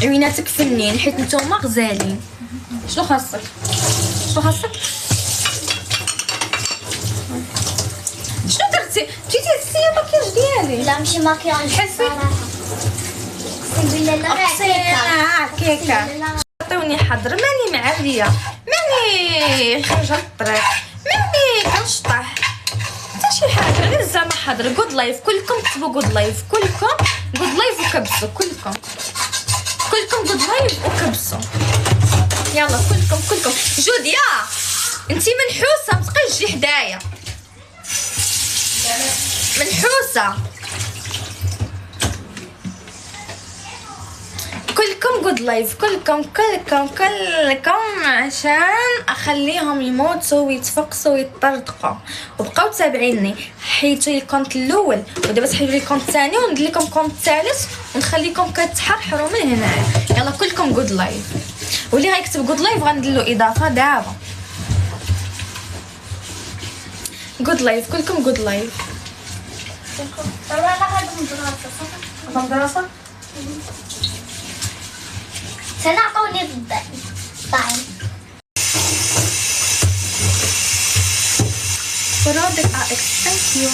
عويناتك فنين حيت نتوما غزالين. شنو خاصك شنو درتي؟ مشيتي هزتي الماكياج ديالي؟ لا ماشي ماكياج حسي اقسم بالله لا كيكه. عطيوني حضر ماني معريه، ماني خارجه للطريق، ماني كنشطح حتى شي حاجه، غير زعما حضر. جود لايف كلكم كتبوا جود لايف، كلكم جود لايف وكبسوا، كلكم جود لايف وكبسوا. يلا كلكم جوديا انتي منحوسه متبقيش تجي حدايا، منحوسه. كلكم جود لايف، كلكم عشان اخليهم يموتوا ويتفقسوا ويطردقوا. وبقاو تابعيني، حيتوا لي الكونت الاول ودابا سحبوا لي الكونت الثاني وندير لكم كونت ثالث ونخليكم كتحرحروا من هنايا. يلا كلكم جود لايف، واللي غيكتب جود لايف غندير له اضافه دابا. جود لايف كلكم جود لايف. مدرسه سنعطوني الطعم. برودك ثانك يو.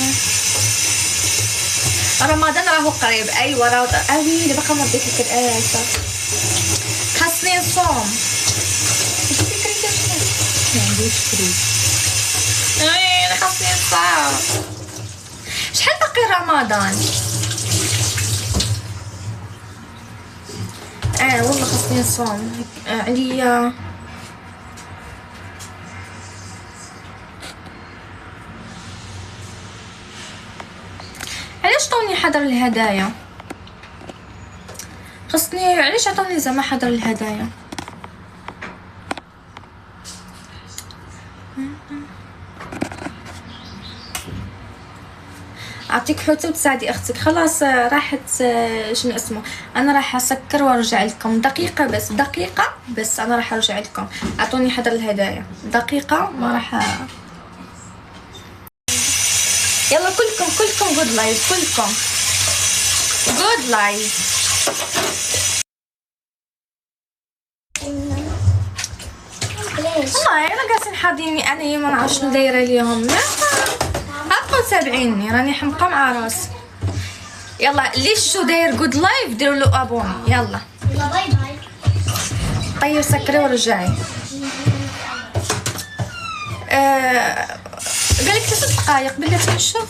رمضان راهو قريب. ايوا راهو اوي باقا ما بديت الكراسه، خاصني نصوم. ما عنديش كريم. انا خاصني نصوم. شحال باقي رمضان؟ والله خاصني نصوم. عليا علاش عطوني حضر الهدايا؟ خاصني علاش عطوني زعما حضر الهدايا؟ اعطيك حوته وتساعدي اختك. خلاص راحت. شنو اسمه، انا راح اسكر وارجع لكم. دقيقه بس انا راح ارجع لكم. اعطوني حضر الهدايا دقيقه، ما راح. يلا كلكم جود لايف، كلكم جود لايف. والله انا جالسين حاضيني انا ما نعرف شنو دايره اليوم. هاكم تابعيني راني حمقى مع راسي. يلا اللي شو داير جود لايف ديروا له ابوني. يلا باي باي. طيب سكري ورجعي. قالك 3 دقائق بلاتي نشوف.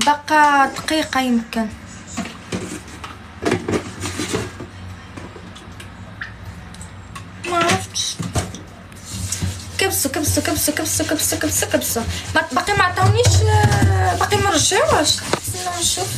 بقى دقيقه يمكن. ما عرفتش. كبسوا. باقي ما عطاونيش، باقي ما رجعوش. نشوف